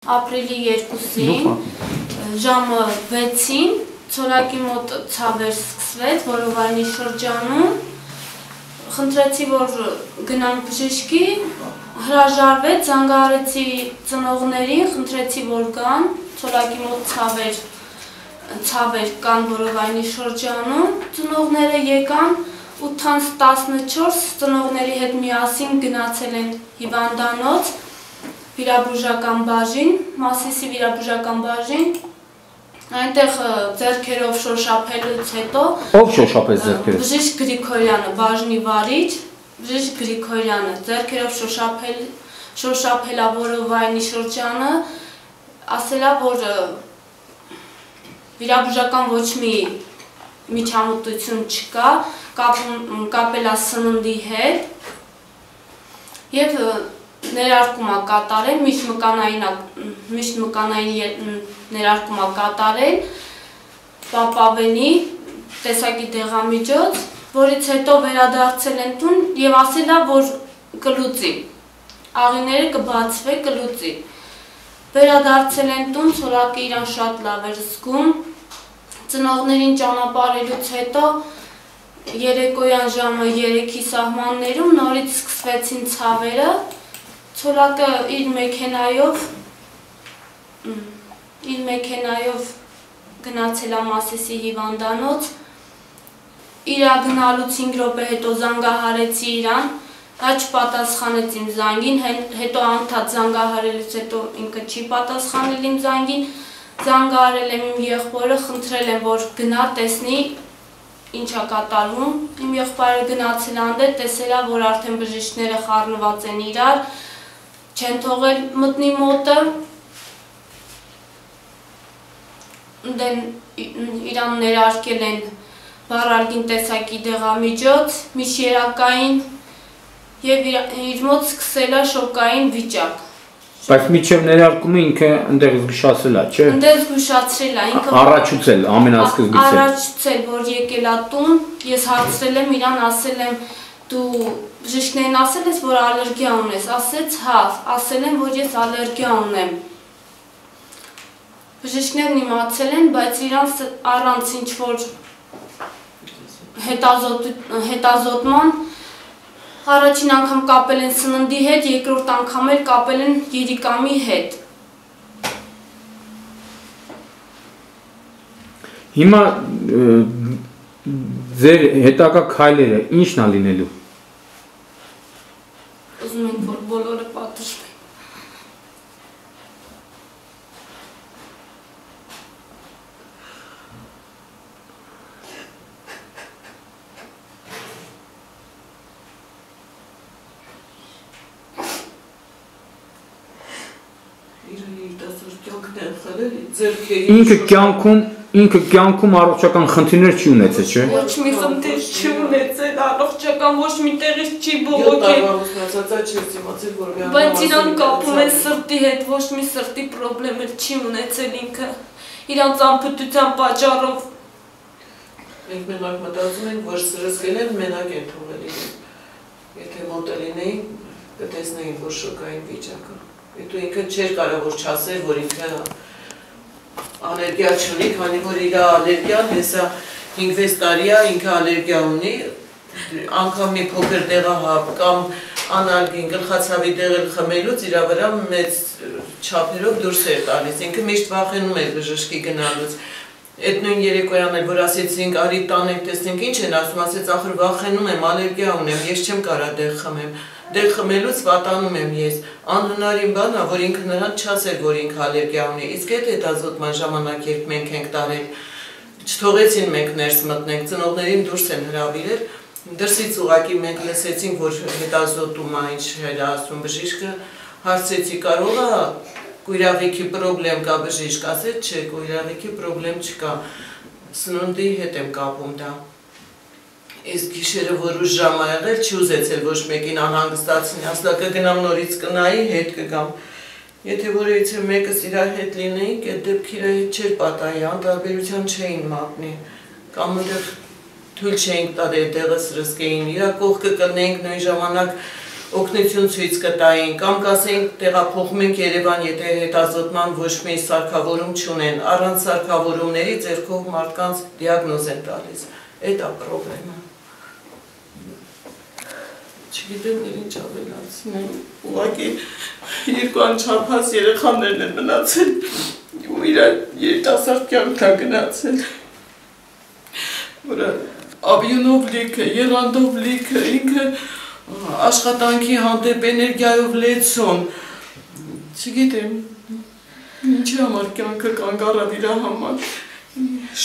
Ապրիլի 2-ին ժամը 6-ին ցորակի մոտ ցավեր սկսվեց Որովայնի շրջանում, խնդրեցի, որ գնանք բժշկի, հրաժարվեց, զանգահարեցի ծնողներին, խնդրեցի, որ գան, ցորակի մոտ ցավեր կան Որովայնի շրջանում, ծնողները եկան, 8-14 ծնողների հետ միասին գնացել են հիվանդանոց, վիրաբուժական բաժին, Մասիսի վիրաբուժական բաժին, այնտեղ ձեռքերով շոշափելուց հետո Ով շոշափեց ձեռքերով? Բժիշկ Գրիգորյանը, բաժնի վարիչ, բժիշկ Գրիգորյանը ձեռքերով շոշափելա Որովայնի շրջանը, ասելա, որ վիրաբուժական ոչ մի միջամտություն չկա, կապելա սննդի հետ և ներարկում է կատարել, միշտ մկանային ներարկում է կատարել, պապավենի տեսակի դեղամիջոց, որից հետո վերադարձել են տուն և ասել է, որ կլուծի, աղիները կբացվի, կլուծի։ Վերադարձել են տուն, ցորակը իրան շատ լավ էր զգում, ծնողներին ճանապարհելուց հետո երեկոյան ժամը 3-ի սահմաններում նորից սկսվեցին ցավերը, ցորակը իր մեքենայով գնացել է Մասիսի հիվանդանոց, իրա գնալուց 5 րոպե հետո զանգահարեցի իրան, դա չպատասխանեց իմ զանգին, հետո անդադ զանգահարելուց հետո ինքը չի պատասխանել իմ զանգին, զանգահարել եմ իմ եղբորը, խնդրել եմ, որ գնա տեսնի ինչ է կատարվում, իմ եղբայրը գնացել անդե, տեսել է, որ արդեն բժիշկները խառնված են իրար, չեն թողել մտնի մոտը, իրան ներարկել են բառարգին տեսակի դեղամիջոց, միջերակային և իր մոտ սկսել է շոկային վիճակ։ Բայց միջև ներարկումը ինքը ընդեղ զգուշացել է, չէ՞։ Ընդեղ զգուշացրել է, ինքը առաջուցել, ամենասկզբից։ Առաջուցել, որ եկել է տուն, ես հարցրել եմ իրան, ասել եմ, դու բժիշկներին ասել ես, որ ալերգիա ունես, ասեց հա, ասել եմ, որ ես ալերգիա ունեմ։ Բժիշկներն իմացել են, բայց իրանց առանց ինչ-որ հետազոտման առաջին անգամ կապել են սննդի հետ, երկրորդ անգամ էլ կապել են երիկամի հետ։ Հիմա ձեր հետագա քայլերը ի՞նչն է լինելու։ Ուզում ենք, որ բոլորը պատժվեն։ Ինքը կյանքում առողջական խնդիրներ չի ունեցել, չէ՞։ Ոչ մի խնդիր չի ունեցել, առողջական ոչ մի տեղից չի բողոքել։ Բայց իրան կապում են սրտի հետ, ոչ մի սրտի պրոբլեմ էլ չի ունեցել ինքը։ Իրանց անփտության պատճառով։ Մենք մենակ մտածում ենք, որ սրսկել են մենակ են թողել իրեն։ Եթե մոտ լինեին, կտեսնեին, որ շոկային վիճակը։ Հետո ինքը չէր կարող որ չասեր, որ ինքը ալերգիա չունի, քանի որ իր ալերգիան հեսա 5-6 տարի է, ինքը ալերգիա ունի, անգամ մի փոքր դեղահապ կամ անալգին գլխացավի դեղել խմելուց իր վրա մեծ չափերով դուրս էր տալիս, ինքը միշտ վախենում էր բժշկի գնալուց։ Այդ նույն երեկոյան էլ որ ասեցինք արի տանենք տեսնենք ինչ են ասում, ասեց ախր վախենում եմ, ալերգիա ունեմ, ես չեմ կարա դեղ խմեմ։ Դեղ խմելուց վատանում եմ ես, անհնարին բան է, որ ինքը նրան չասեր, որ ինքը ալերգիա ունի, իսկ այդ հետազոտման ժամանակ երբ մենք ենք տարել, չթողեցին մենք ներս մտնենք, ծնողներին դուրս են հրավիրել, դրսից ուղղակի մենք լսեցինք, որ հետազոտում է, ինչ էր ասում բժիշկը, հարցեցի կարող է կույրավիքի պրոբլեմ կա բժիշկ, ասեց չէ, կույրավիքի պրոբլեմ չկա, սննդի հետ եմ կապում դա։ Իսկ գիշերը որ ուժ ժամ ա եղել, չի ուզեցել ոչ մեկին անհանգստացնի, ասա կգնամ նորից կնայի, հետ կգամ։ Եթե որևիցե մեկս իր հետ լինեինք, այդ դեպքը իր հետ չէր պատահի, անտարբերության չէին մատնի, կամ այնտեղ թույլ չէինք տալ այդտեղը սրսկեին, իր կողքը կլնեինք նույն ժամանակ օգնություն ցույց կտային, կամ կասեին տեղափոխում ենք Երևան, եթե հետազոտման ոչ մի սարքավորում չունեն, առանց սարքավորումների ձեռքով մարդկանց դիագնոզ են տալիս։ Այդ է պրոբլեմը։ Չգիտեմ ինչ ավելացնեմ, ուղղակի երկու անչափահաս երեխաներն են մնացել ու իրար երիտասարդ կյանքն է գնացել, որը աբյունով լիքը, եղանդով լիքը, ինքը աշխատանքի հանդեպ էներգիայով լեցուն, չգիտեմ, ինչի համար կյանքը կանգ առավ իր համար,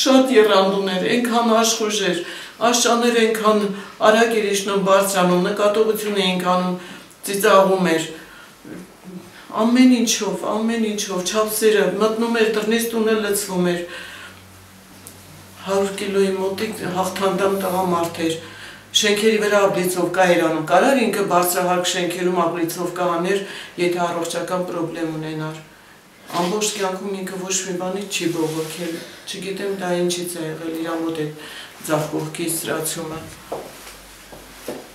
շատ եղանդ ուներ, այնքան աշխուժ էր, աշճաներ այնքան արագ էր իջնում բարձրանում, նկատողություն էինք անում, ծիծաղում էր, ամեն ինչով, չափսերը, մտնում էր դռնից տունը լցվում էր, 100 կիլոյի մոտիկ հաղթանդամ տղամարդ էր, շենքերի վրա աբլիցով կայր անում, կարար ինքը բարձրահարկ շենքերում աբլիցով կաներ, եթե առողջական պրոբլեմ ունենար, ամբողջ կյանքում ինքը ոչ մի բանից չի բողոքել, չգիտեմ դա ինչից է եղել իր մոտ այդ ձախ կողքի սրացումը։